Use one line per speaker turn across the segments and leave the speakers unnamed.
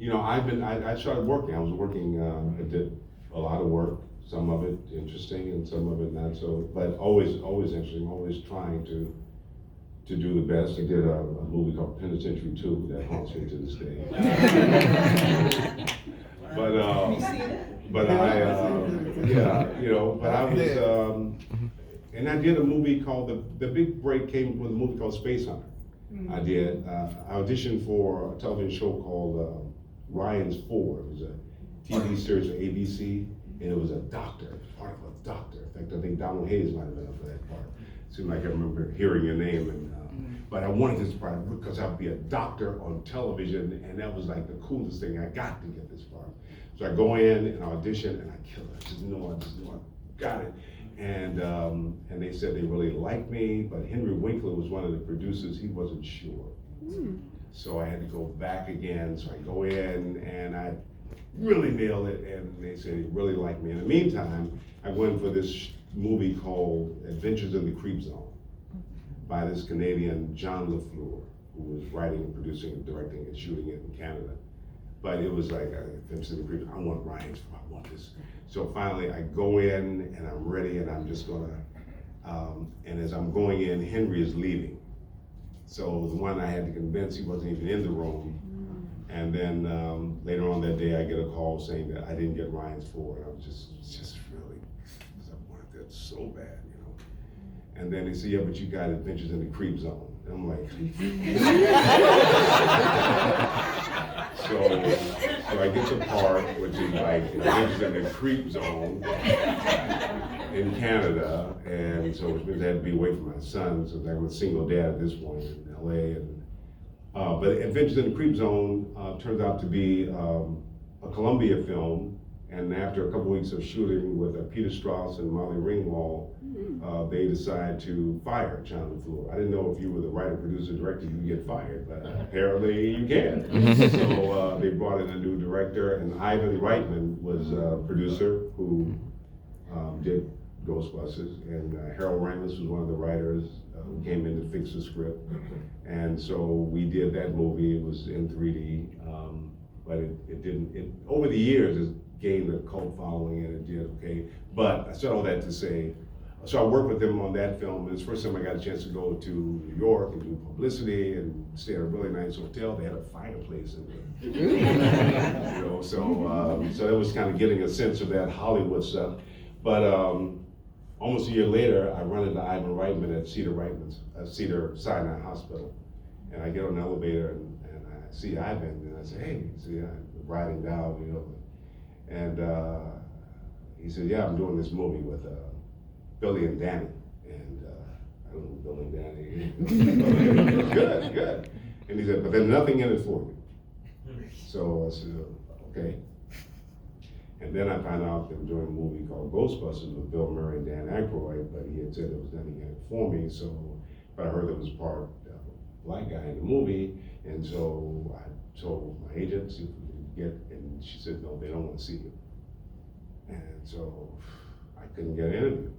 I started working. I was working, I did a lot of work, some of it interesting and some of it not so, but always interesting, always trying to do the best. I did a movie called Penitentiary 2 that haunts me to this day. But I was, and I did a movie called, the big break came with a movie called Space Hunter. I auditioned for a television show called Ryan's 4. It was a TV series for ABC, and it was a doctor, part of a doctor. In fact, I think Donald Hayes might have been up for that part. Seemed like I remember hearing your name, but I wanted this part because I'd be a doctor on television, and that was like the coolest thing. I got to get this part. So I go in and audition, and I kill it. I just know I got it. And they said they really liked me, but Henry Winkler was one of the producers. He wasn't sure. So I had to go back again. So I go in and I really nailed it, and they said they really liked me. In the meantime, I went for this movie called Adventures in the Creep Zone by this Canadian John LaFleur, who was writing and producing and directing and shooting it in Canada. But it was like, Adventures in the Creep, I want Ryan's, I want this. So finally I go in and I'm ready, and I'm just gonna, and as I'm going in, Henry is leaving. So the one I had to convince, he wasn't even in the room. And then later on that day, I get a call saying that I didn't get Ryan's 4, and I was just really, because I wanted that so bad, And then they said, yeah, but you got Adventures in the Creep Zone. And I'm like, so I get the part, which is like Adventures in the Creep Zone in Canada, and so it means I had to be away from my son, so I'm a single dad at this point in LA. But Adventures in the Creep Zone turns out to be a Columbia film, and after a couple weeks of shooting with Peter Strauss and Molly Ringwald, they decided to fire John LaFleur. I didn't know if you were the writer, producer, director, you could get fired, but apparently you can. So they brought in a new director, and Ivan Reitman was a producer who did Ghostbusters, and Harold Ramis was one of the writers who came in to fix the script. And so we did that movie. It was in 3D, but it didn't, over the years, it gained a cult following, and it did okay. But I said all that to say, so I worked with them on that film. It's the first time I got a chance to go to New York and do publicity and stay at a really nice hotel. They had a fireplace in there. So that was kind of getting a sense of that Hollywood stuff. But almost a year later, I run into Ivan Reitman at Cedar-Sinai Hospital. And I get on an elevator and I see Ivan, and I say, hey, I'm riding down, And he said, yeah, I'm doing this movie with Billy and Danny. And I don't know Billy and Danny. Good. And he said, but there's nothing in it for you. So I said, okay. And then I found out they were doing a movie called Ghostbusters with Bill Murray and Dan Aykroyd, but he had said there was nothing in it for me. But I heard there was part black guy in the movie, and so I told my agent, see if we could get, and she said, no, they don't want to see you. And so I couldn't get an interview.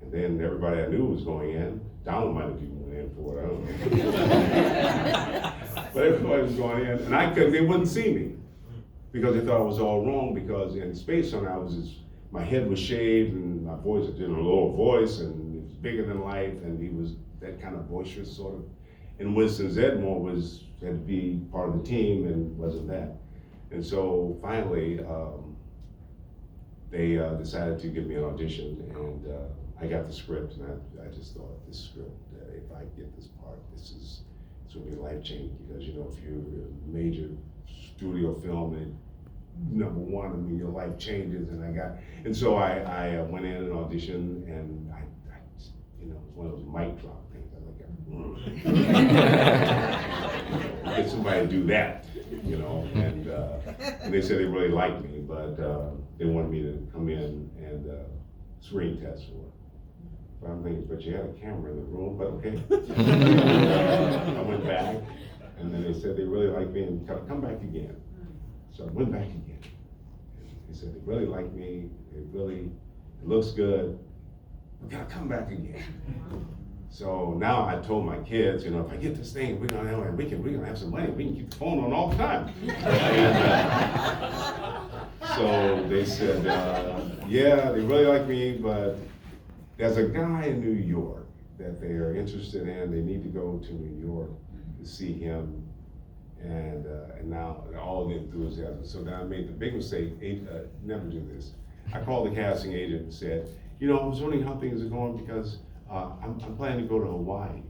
And then everybody I knew was going in. Donald might have even went in for it, I don't know. But everybody was going in, and they wouldn't see me because they thought I was all wrong, because in Space Hunter, my head was shaved and my voice was in a lower voice, and it was bigger than life, and he was that kind of boisterous sort of. And Winston Zeddemore had to be part of the team and wasn't that. And so finally, they decided to give me an audition, and I got the script, and I just thought, this script, if I get this part, it's gonna be life-changing, because if you're a major studio film, and number one, your life changes, and so I went in and auditioned, and I it was one of those mic drop things. I was like, get somebody to do that, and they said they really liked me, but they wanted me to come in and screen test for it. But I'm thinking, but you had a camera in the room, but okay. I went back, and then they said they really liked me, and come back again. So I went back again. They said they really liked me, it looks good, we gotta come back again. So now I told my kids, if I get this thing, we're gonna have some money, we can keep the phone on all the time. So they said, yeah, they really like me, but there's a guy in New York that they are interested in. They need to go to New York to see him. And now all the enthusiasm. So now I made the big mistake, never do this. I called the casting agent and said, I was wondering how things are going because I'm planning to go to Hawaii.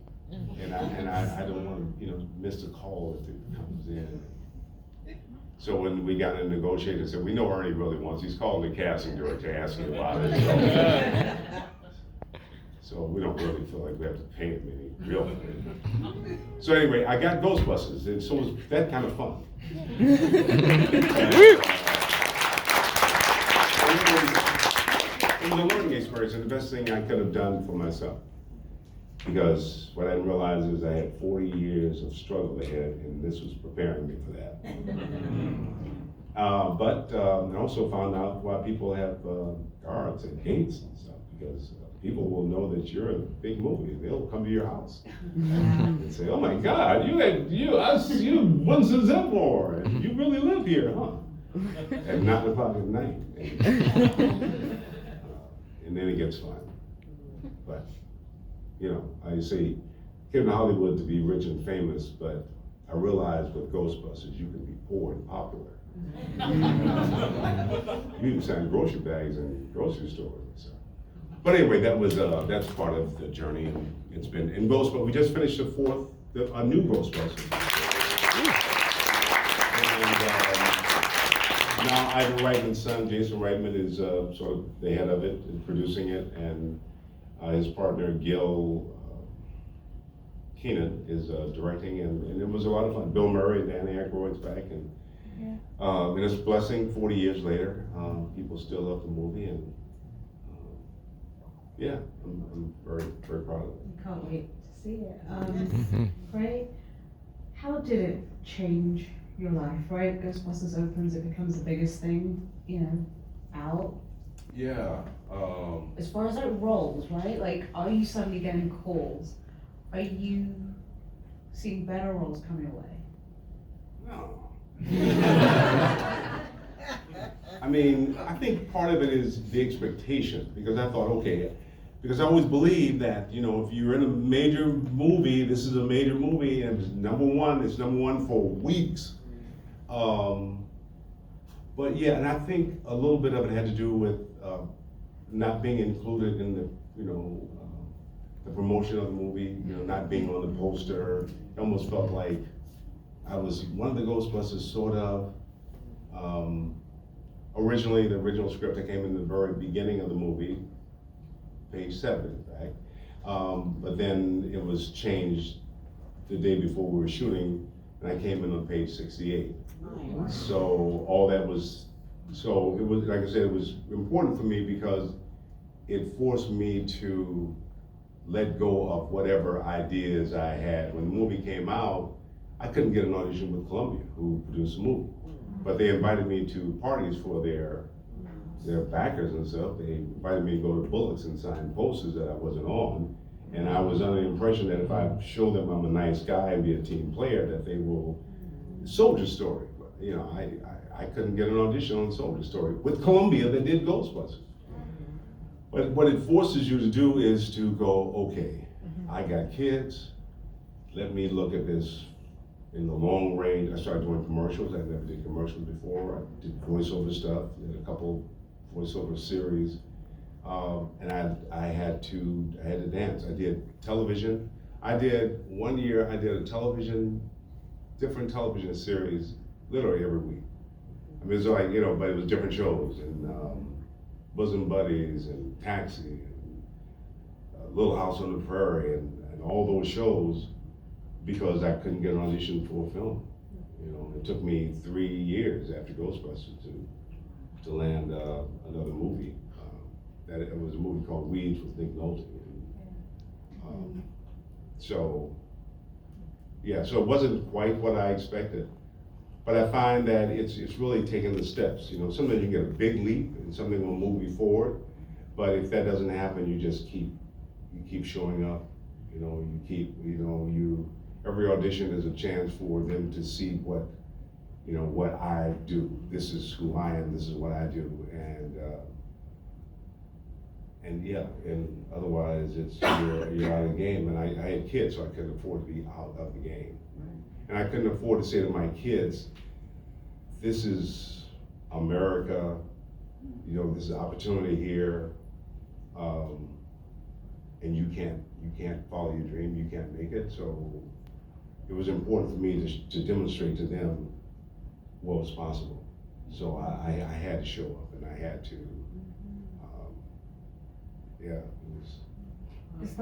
And I don't want to, miss a call if it comes in. So when we got in negotiating, said, we know Ernie really wants, he's calling the casting director asking about it. So we don't really feel like we have to pay him any real money. So anyway, I got Ghostbusters, and so it was that kind of fun. It was a learning experience, and the best thing I could have done for myself. Because what I didn't realize is I had 40 years of struggle ahead, and this was preparing me for that. But I also found out why people have guards and gates and stuff, because people will know that you're in a big movie. They'll come to your house and say, "Oh my God, I see you once in Zipmore, and you really live here, huh?" At 9 o'clock at night. And then it gets fun. But I say, came to Hollywood to be rich and famous, but I realized with Ghostbusters, you can be poor and popular. You can sign grocery bags in grocery stores. So. But anyway, that's part of the journey. And it's been in Ghostbusters. We just finished a new Ghostbusters. And now Ivan Reitman's son, Jason Reitman, is sort of the head of it and producing it, and his partner Gil Keenan is directing, and it was a lot of fun. Bill Murray and Danny Aykroyd's back, and it's a blessing. 40 years later, people still love the movie, and I'm very, very proud of it.
Can't wait to see it. Right? How did it change your life? Right, Ghostbusters opens, it becomes the biggest thing, out.
Yeah.
As far as roles, right? Like, are you suddenly getting calls? Are you seeing better roles coming away?
No. I mean, I think part of it is the expectation, because I thought, okay, because I always believed that, if you're in a major movie, this is a major movie, and it's number one for weeks. But yeah, and I think a little bit of it had to do with not being included in the promotion of the movie, not being on the poster. It almost felt like I was one of the Ghostbusters, sort of. Originally, the original script that came in the very beginning of the movie, page 7, in fact. But then it was changed the day before we were shooting, and I came in on page 68. So all that was, so it was, like I said, it was important for me because it forced me to let go of whatever ideas I had. When the movie came out, I couldn't get an audition with Columbia, who produced the movie. But they invited me to parties for their backers and stuff. They invited me to go to Bullets and sign posters that I wasn't on. And I was under the impression that if I show them I'm a nice guy and be a team player, that they will, Soldier Story. I couldn't get an audition on Soldier Story with Columbia that did Ghostbusters. But what it forces you to do is to go, okay, I got kids, let me look at this in the long range. I started doing commercials. I never did commercials before. I did voiceover stuff, did a couple voiceover series. And I had to dance. I did television. One year I did a different television series literally every week. I mean, it's like, but it was different shows, and Bosom Buddies and Taxi and Little House on the Prairie and all those shows, because I couldn't get an audition for a film. It took me 3 years after Ghostbusters to land another movie. It was a movie called Weeds with Nick Nolte. So it wasn't quite what I expected. But I find that it's really taking the steps. Sometimes you get a big leap and something will move you forward. But if that doesn't happen, you just keep showing up. Every audition is a chance for them to see what you know, what I do. This is who I am, this is what I do, and yeah, and otherwise it's, you're out of the game. And I had kids, so I couldn't afford to be out of the game. And I couldn't afford to say to my kids, this is America, you know, this is opportunity here, and you can't follow your dream, you can't make it. So it was important for me to demonstrate to them what was possible. So I had to show up, and I had to, yeah, it was.